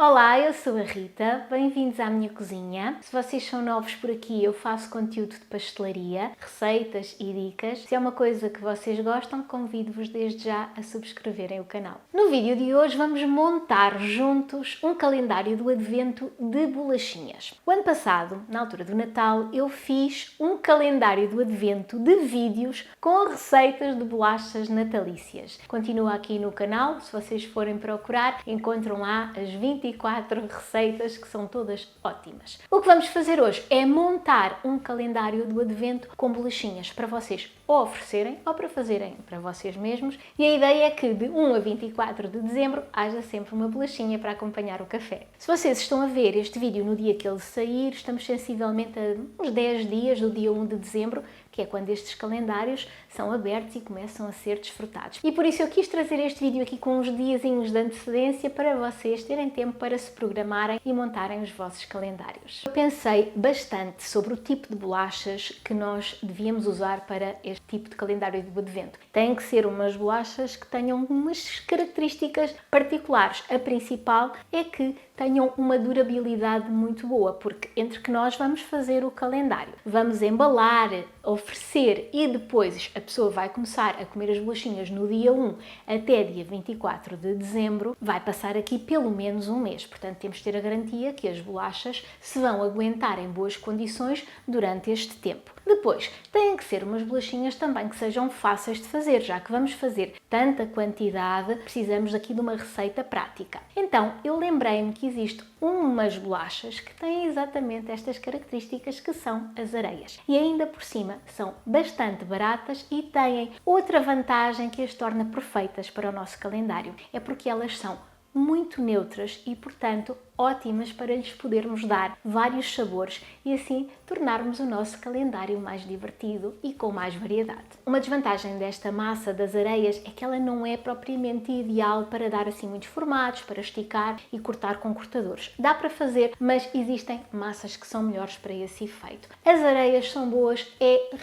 Olá, eu sou a Rita, bem-vindos à minha cozinha. Se vocês são novos por aqui, eu faço conteúdo de pastelaria, receitas e dicas. Se é uma coisa que vocês gostam, convido-vos desde já a subscreverem o canal. No vídeo de hoje vamos montar juntos um calendário do advento de bolachinhas. O ano passado, na altura do Natal, eu fiz um calendário do advento de vídeos com receitas de bolachas natalícias. Continua aqui no canal, se vocês forem procurar, encontram lá as 24 receitas que são todas ótimas. O que vamos fazer hoje é montar um calendário do advento com bolachinhas para vocês ou oferecerem ou para fazerem para vocês mesmos, e a ideia é que de 1 a 24 de dezembro haja sempre uma bolachinha para acompanhar o café. Se vocês estão a ver este vídeo no dia que ele sair, estamos sensivelmente a uns 10 dias do dia 1 de dezembro, que é quando estes calendários são abertos e começam a ser desfrutados. E por isso eu quis trazer este vídeo aqui com uns diazinhos de antecedência para vocês terem tempo para se programarem e montarem os vossos calendários. Eu pensei bastante sobre o tipo de bolachas que nós devíamos usar para este tipo de calendário do advento. Têm que ser umas bolachas que tenham umas características particulares. A principal é que tenham uma durabilidade muito boa, porque entre que nós vamos fazer o calendário, vamos embalar, oferecer e depois a pessoa vai começar a comer as bolachinhas no dia 1 até dia 24 de dezembro, vai passar aqui pelo menos um mês. Portanto, temos de ter a garantia que as bolachas se vão aguentar em boas condições durante este tempo. Depois, têm que ser umas bolachinhas também que sejam fáceis de fazer, já que vamos fazer tanta quantidade, precisamos aqui de uma receita prática. Então, eu lembrei-me que existe umas bolachas que têm exatamente estas características, que são as areias. E ainda por cima são bastante baratas e têm outra vantagem que as torna perfeitas para o nosso calendário. É porque elas são muito neutras e, portanto, ótimas para lhes podermos dar vários sabores e assim tornarmos o nosso calendário mais divertido e com mais variedade. Uma desvantagem desta massa das areias é que ela não é propriamente ideal para dar assim muitos formatos, para esticar e cortar com cortadores. Dá para fazer, mas existem massas que são melhores para esse efeito. As areias são boas,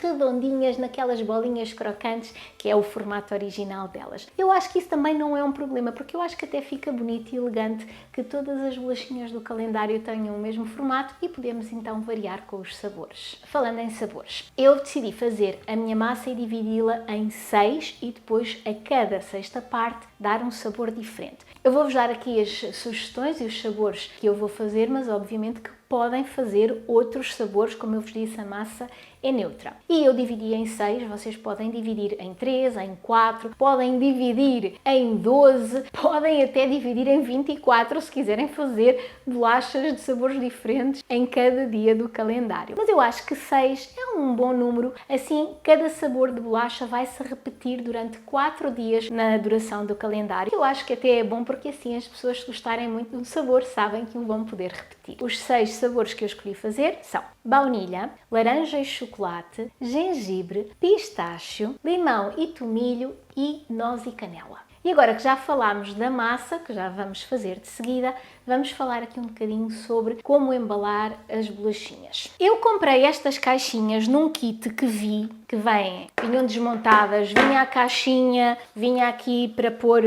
redondinhas, naquelas bolinhas crocantes, que é o formato original delas. Eu acho que isso também não é um problema, porque eu acho que até fica bonito e elegante que todas as bolachinhas do calendário tenham o mesmo formato e podemos então variar com os sabores. Falando em sabores, eu decidi fazer a minha massa e dividi-la em 6 e depois a cada sexta parte dar um sabor diferente. Eu vou-vos dar aqui as sugestões e os sabores que eu vou fazer, mas obviamente que podem fazer outros sabores, como eu vos disse, a massa é neutra. E eu dividi em 6, vocês podem dividir em 3, em 4, podem dividir em 12, podem até dividir em 24 se quiserem fazer bolachas de sabores diferentes em cada dia do calendário. Mas eu acho que 6 é um bom número, assim cada sabor de bolacha vai se repetir durante 4 dias na duração do calendário. Eu acho que até é bom porque assim as pessoas, se gostarem muito do sabor, sabem que o vão poder repetir. Os 6 sabores que eu escolhi fazer são baunilha, laranja e chocolate, gengibre, pistácio, limão e tomilho e noz e canela. E agora que já falámos da massa, que já vamos fazer de seguida, vamos falar aqui um bocadinho sobre como embalar as bolachinhas. Eu comprei estas caixinhas num kit que vi, que vinham desmontadas, vinha a caixinha, vinha aqui para pôr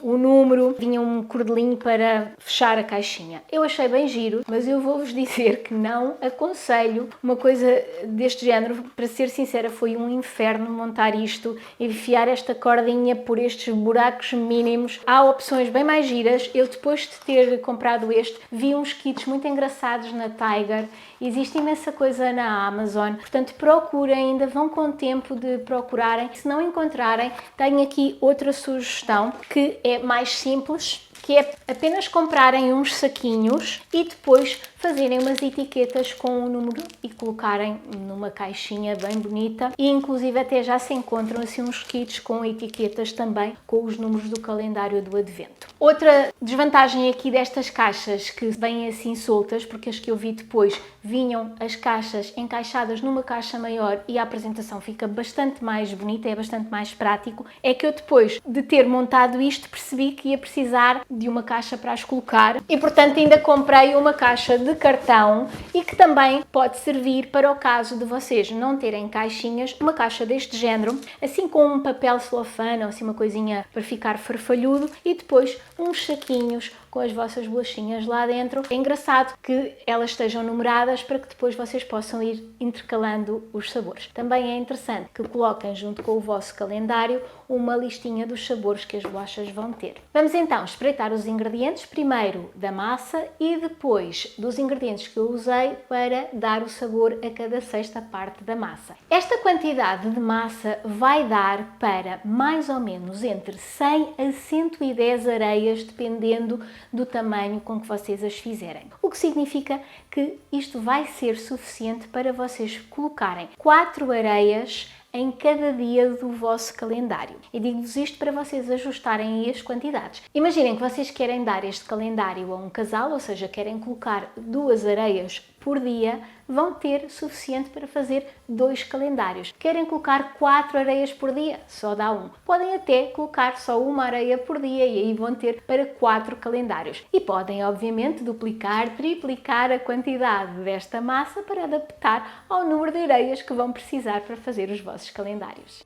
o número, vinha um cordelinho para fechar a caixinha. Eu achei bem giro, mas eu vou-vos dizer que não aconselho uma coisa deste género. Para ser sincera, foi um inferno montar isto, enfiar esta cordinha por estes buracos mínimos. Há opções bem mais giras. Eu, depois de ter comprado este, vi uns kits muito engraçados na Tiger. Existe imensa coisa na Amazon, portanto procurem, ainda vão com tempo de procurarem. Se não encontrarem, tenho aqui outra sugestão que é mais simples, que é apenas comprarem uns saquinhos e depois fazerem umas etiquetas com o número e colocarem numa caixinha bem bonita, e inclusive até já se encontram assim uns kits com etiquetas também com os números do calendário do advento. Outra desvantagem aqui destas caixas que vêm assim soltas, porque as que eu vi depois vinham as caixas encaixadas numa caixa maior e a apresentação fica bastante mais bonita, é bastante mais prático, é que eu depois de ter montado isto percebi que ia precisar de uma caixa para as colocar e portanto ainda comprei uma caixa de cartão e que também pode servir para o caso de vocês não terem caixinhas, uma caixa deste género, assim com um papel celofane ou assim uma coisinha para ficar farfalhudo, e depois uns saquinhos com as vossas bolachinhas lá dentro. É engraçado que elas estejam numeradas para que depois vocês possam ir intercalando os sabores. Também é interessante que coloquem junto com o vosso calendário uma listinha dos sabores que as bolachas vão ter. Vamos então espreitar os ingredientes, primeiro da massa e depois dos ingredientes que eu usei para dar o sabor a cada sexta parte da massa. Esta quantidade de massa vai dar para mais ou menos entre 100 a 110 areias, dependendo do tamanho com que vocês as fizerem. O que significa que isto vai ser suficiente para vocês colocarem 4 areias em cada dia do vosso calendário. E digo-vos isto para vocês ajustarem as quantidades. Imaginem que vocês querem dar este calendário a um casal, ou seja, querem colocar 2 areias por dia, vão ter suficiente para fazer 2 calendários. Querem colocar 4 areias por dia? Só dá 1. Podem até colocar só 1 areia por dia e aí vão ter para 4 calendários. E podem, obviamente, duplicar, triplicar a quantidade desta massa para adaptar ao número de areias que vão precisar para fazer os vossos calendários.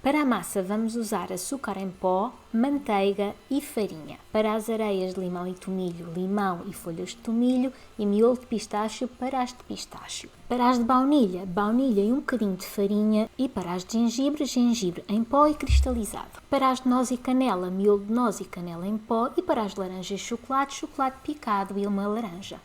Para a massa vamos usar açúcar em pó, manteiga e farinha. Para as areias de limão e tomilho, limão e folhas de tomilho e miolo de pistácio para as de pistácio. Para as de baunilha, baunilha e um bocadinho de farinha e para as de gengibre, gengibre em pó e cristalizado. Para as de noz e canela, miolo de noz e canela em pó e para as de laranja e chocolate, chocolate picado e uma laranja.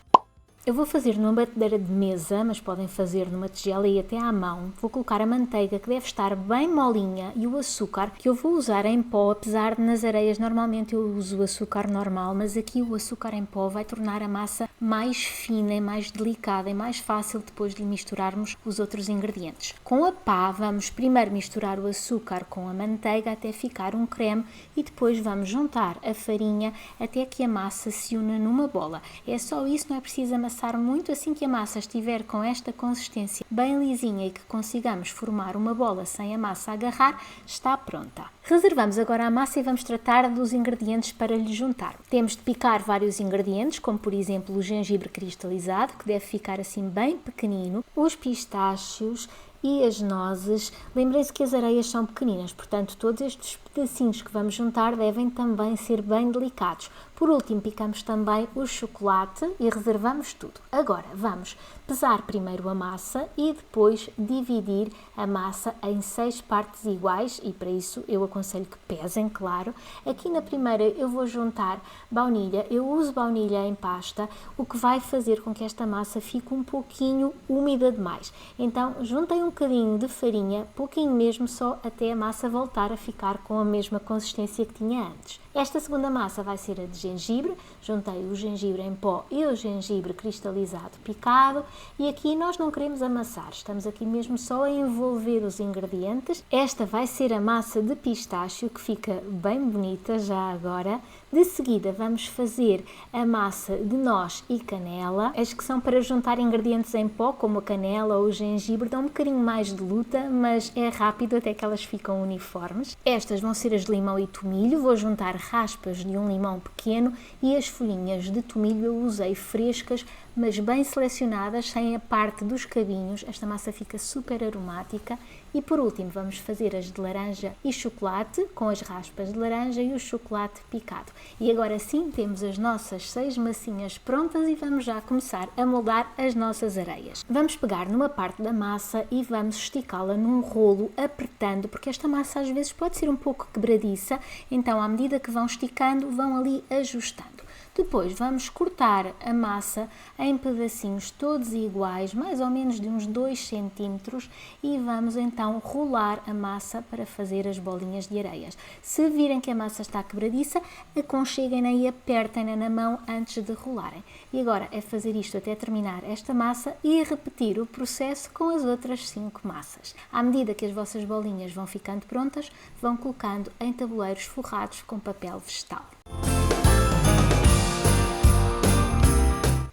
Eu vou fazer numa batedeira de mesa, mas podem fazer numa tigela e até à mão. Vou colocar a manteiga, que deve estar bem molinha, e o açúcar, que eu vou usar em pó, apesar de nas areias normalmente eu uso açúcar normal, mas aqui o açúcar em pó vai tornar a massa mais fina e mais delicada e mais fácil depois de misturarmos os outros ingredientes. Com a pá, vamos primeiro misturar o açúcar com a manteiga até ficar um creme e depois vamos juntar a farinha até que a massa se una numa bola. É só isso, não é preciso amassar muito. Assim que a massa estiver com esta consistência bem lisinha e que consigamos formar uma bola sem a massa agarrar, está pronta. Reservamos agora a massa e vamos tratar dos ingredientes para lhe juntar. Temos de picar vários ingredientes, como por exemplo o gengibre cristalizado, que deve ficar assim bem pequenino, os pistácios e as nozes. Lembrem-se que as areias são pequeninas, portanto todos estes pedacinhos que vamos juntar devem também ser bem delicados. Por último, picamos também o chocolate e reservamos tudo. Agora vamos pesar primeiro a massa e depois dividir a massa em 6 partes iguais e para isso eu aconselho que pesem, claro. Aqui na primeira eu vou juntar baunilha, eu uso baunilha em pasta, o que vai fazer com que esta massa fique um pouquinho úmida demais. Então juntem um bocadinho de farinha, pouquinho mesmo, só até a massa voltar a ficar com a mesma consistência que tinha antes. Esta segunda massa vai ser a de gengibre, juntei o gengibre em pó e o gengibre cristalizado picado e aqui nós não queremos amassar, estamos aqui mesmo só a envolver os ingredientes. Esta vai ser a massa de pistácio, que fica bem bonita já agora. De seguida vamos fazer a massa de noz e canela, as que são para juntar ingredientes em pó, como a canela ou o gengibre, dão um bocadinho mais de luta, mas é rápido até que elas ficam uniformes. Estas vão ser as de limão e tomilho, vou juntar raspas de um limão pequeno e as folhinhas de tomilho eu usei frescas, mas bem selecionadas, sem a parte dos cabinhos. Esta massa fica super aromática. E por último vamos fazer as de laranja e chocolate, com as raspas de laranja e o chocolate picado. E agora sim temos as nossas 6 massinhas prontas e vamos já começar a moldar as nossas areias. Vamos pegar numa parte da massa e vamos esticá-la num rolo, apertando, porque esta massa às vezes pode ser um pouco quebradiça, então à medida que vão esticando, vão ali ajustando. Depois vamos cortar a massa em pedacinhos todos iguais, mais ou menos de uns 2 cm, e vamos então rolar a massa para fazer as bolinhas de areias. Se virem que a massa está quebradiça, aconcheguem-na e apertem-na na mão antes de rolarem. E agora é fazer isto até terminar esta massa e repetir o processo com as outras 5 massas. À medida que as vossas bolinhas vão ficando prontas, vão colocando em tabuleiros forrados com papel vegetal.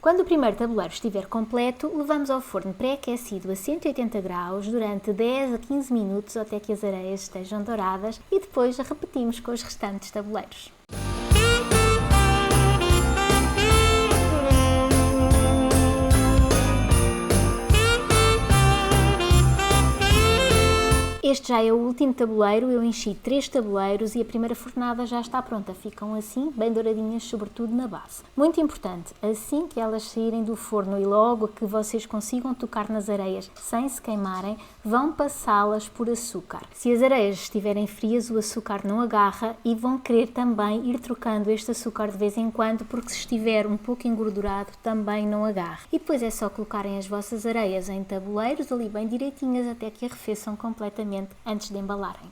Quando o primeiro tabuleiro estiver completo, levamos ao forno pré-aquecido a 180 graus durante 10 a 15 minutos até que as areias estejam douradas e depois repetimos com os restantes tabuleiros. Este já é o último tabuleiro, eu enchi 3 tabuleiros e a primeira fornada já está pronta. Ficam assim, bem douradinhas, sobretudo na base. Muito importante, assim que elas saírem do forno e logo que vocês consigam tocar nas areias sem se queimarem, vão passá-las por açúcar. Se as areias estiverem frias, o açúcar não agarra e vão querer também ir trocando este açúcar de vez em quando, porque se estiver um pouco engordurado também não agarra. E depois é só colocarem as vossas areias em tabuleiros ali bem direitinhas até que arrefeçam completamente antes de embalarem.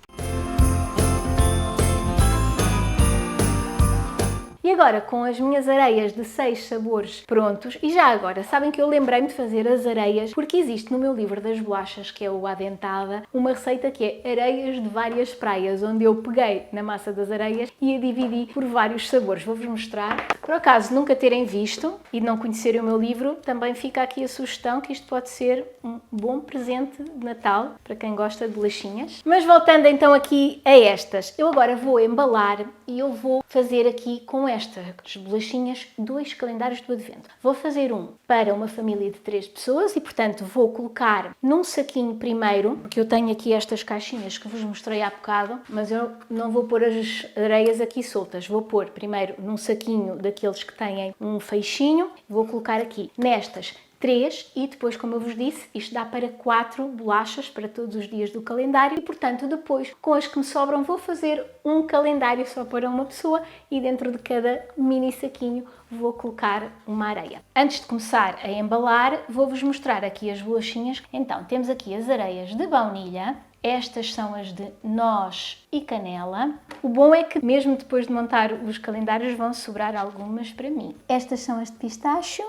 E agora, com as minhas areias de 6 sabores prontos, e já agora, sabem que eu lembrei-me de fazer as areias, porque existe no meu livro das bolachas, que é o A Dentada, uma receita que é areias de várias praias, onde eu peguei na massa das areias e a dividi por vários sabores. Vou-vos mostrar. Por acaso nunca terem visto e não conhecerem o meu livro, também fica aqui a sugestão que isto pode ser um bom presente de Natal para quem gosta de bolachinhas. Mas voltando então aqui a estas, eu agora vou embalar e eu vou fazer aqui com estas bolachinhas 2 calendários do Advento. Vou fazer um para uma família de 3 pessoas e, portanto, vou colocar num saquinho primeiro, porque eu tenho aqui estas caixinhas que vos mostrei há bocado, mas eu não vou pôr as areias aqui soltas. Vou pôr primeiro num saquinho daqueles que têm um feixinho, vou colocar aqui nestas 3 e depois, como eu vos disse, isto dá para 4 bolachas para todos os dias do calendário e, portanto, depois, com as que me sobram, vou fazer um calendário só para uma pessoa e dentro de cada mini saquinho vou colocar uma areia. Antes de começar a embalar, vou-vos mostrar aqui as bolachinhas. Então, temos aqui as areias de baunilha. Estas são as de noz e canela. O bom é que mesmo depois de montar os calendários vão sobrar algumas para mim. Estas são as de pistacho.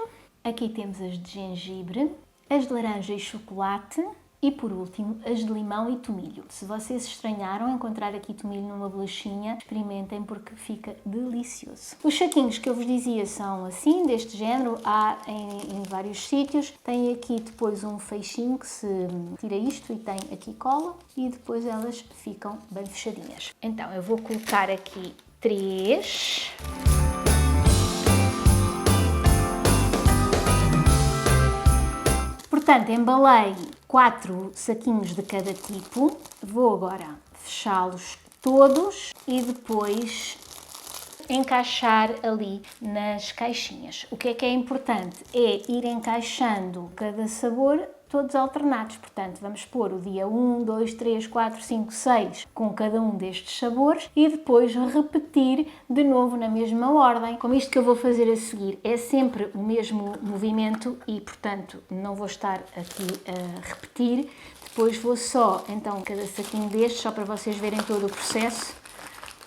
Aqui temos as de gengibre, as de laranja e chocolate e, por último, as de limão e tomilho. Se vocês estranharam encontrar aqui tomilho numa bolachinha, experimentem porque fica delicioso. Os saquinhos que eu vos dizia são assim, deste género, há em vários sítios. Tem aqui depois um feixinho que se tira isto e tem aqui cola e depois elas ficam bem fechadinhas. Então, eu vou colocar aqui 3... Portanto, embalei 4 saquinhos de cada tipo, vou agora fechá-los todos e depois encaixar ali nas caixinhas. O que é importante? É ir encaixando cada sabor todos alternados, portanto vamos pôr o dia 1, 2, 3, 4, 5, 6 com cada um destes sabores e depois repetir de novo na mesma ordem. Como isto que eu vou fazer a seguir é sempre o mesmo movimento e, portanto, não vou estar aqui a repetir, depois vou só, então, cada saquinho destes, só para vocês verem todo o processo.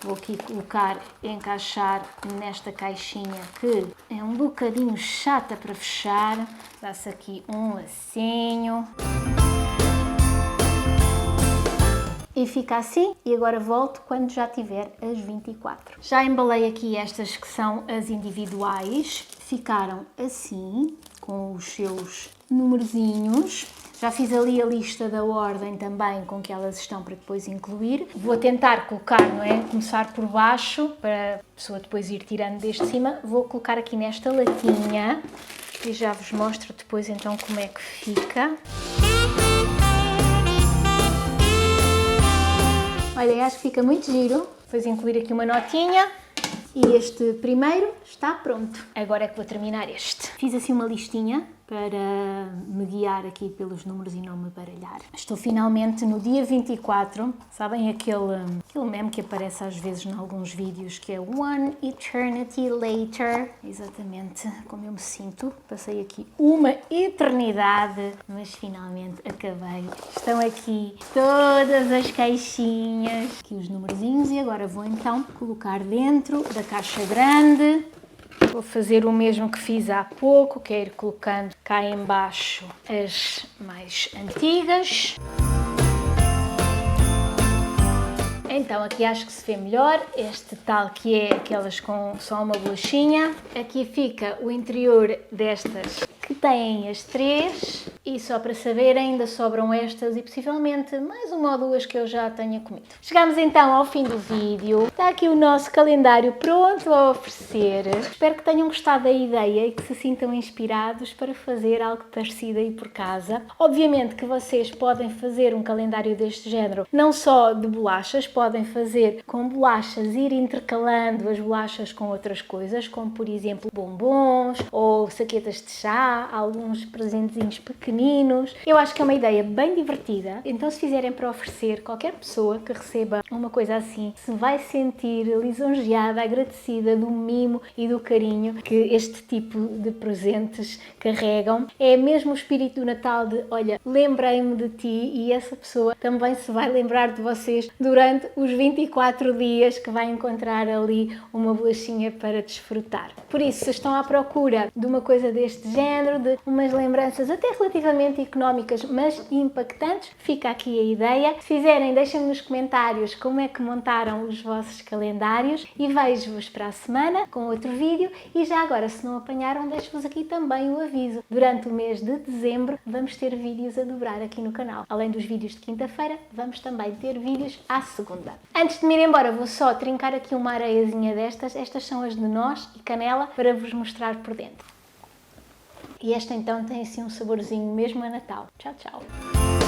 Vou aqui colocar e encaixar nesta caixinha que é um bocadinho chata para fechar. Dá-se aqui um lacinho. E fica assim. E agora volto quando já tiver as 24. Já embalei aqui estas que são as individuais. Ficaram assim, com os seus numerozinhos. Já fiz ali a lista da ordem também com que elas estão para depois incluir. Vou tentar colocar, não é? Começar por baixo para a pessoa depois ir tirando deste de cima. Vou colocar aqui nesta latinha e já vos mostro depois então como é que fica. Olha, acho que fica muito giro. Depois incluir aqui uma notinha. E este primeiro está pronto. Agora é que vou terminar este. Fiz assim uma listinha para me guiar aqui pelos números e não me baralhar. Estou finalmente no dia 24. Sabem aquele meme que aparece às vezes em alguns vídeos que é One Eternity Later? Exatamente como eu me sinto. Passei aqui uma eternidade, mas finalmente acabei. Estão aqui todas as caixinhas, aqui os numerozinhos e agora vou então colocar dentro da caixa grande. Vou fazer o mesmo que fiz há pouco, que é ir colocando cá em baixo as mais antigas. Então aqui acho que se vê melhor, este tal que é aquelas com só uma bolachinha. Aqui fica o interior destas que têm as 3 e só para saber ainda sobram estas e possivelmente mais uma ou duas que eu já tenha comido. Chegamos então ao fim do vídeo. Está aqui o nosso calendário pronto a oferecer. Espero que tenham gostado da ideia e que se sintam inspirados para fazer algo parecido aí por casa. Obviamente que vocês podem fazer um calendário deste género, não só de bolachas, podem fazer com bolachas, ir intercalando as bolachas com outras coisas, como por exemplo bombons ou saquetas de chá, alguns presentezinhos pequeninos. Eu acho que é uma ideia bem divertida, então se fizerem para oferecer, qualquer pessoa que receba uma coisa assim se vai sentir lisonjeada, agradecida do mimo e do carinho que este tipo de presentes carregam. É mesmo o espírito do Natal de, olha, lembrei-me de ti, e essa pessoa também se vai lembrar de vocês durante os 24 dias que vai encontrar ali uma bolachinha para desfrutar. Por isso, se estão à procura de uma coisa deste género, de umas lembranças até relativamente económicas, mas impactantes, fica aqui a ideia. Se fizerem, deixem-me nos comentários como é que montaram os vossos calendários e vejo-vos para a semana com outro vídeo. E já agora, se não apanharam, deixo-vos aqui também o aviso. Durante o mês de dezembro vamos ter vídeos a dobrar aqui no canal. Além dos vídeos de quinta-feira, vamos também ter vídeos à segunda. Antes de me ir embora, vou só trincar aqui uma areiazinha destas. Estas são as de noz e canela para vos mostrar por dentro. E esta então tem assim um saborzinho mesmo a Natal. Tchau, tchau!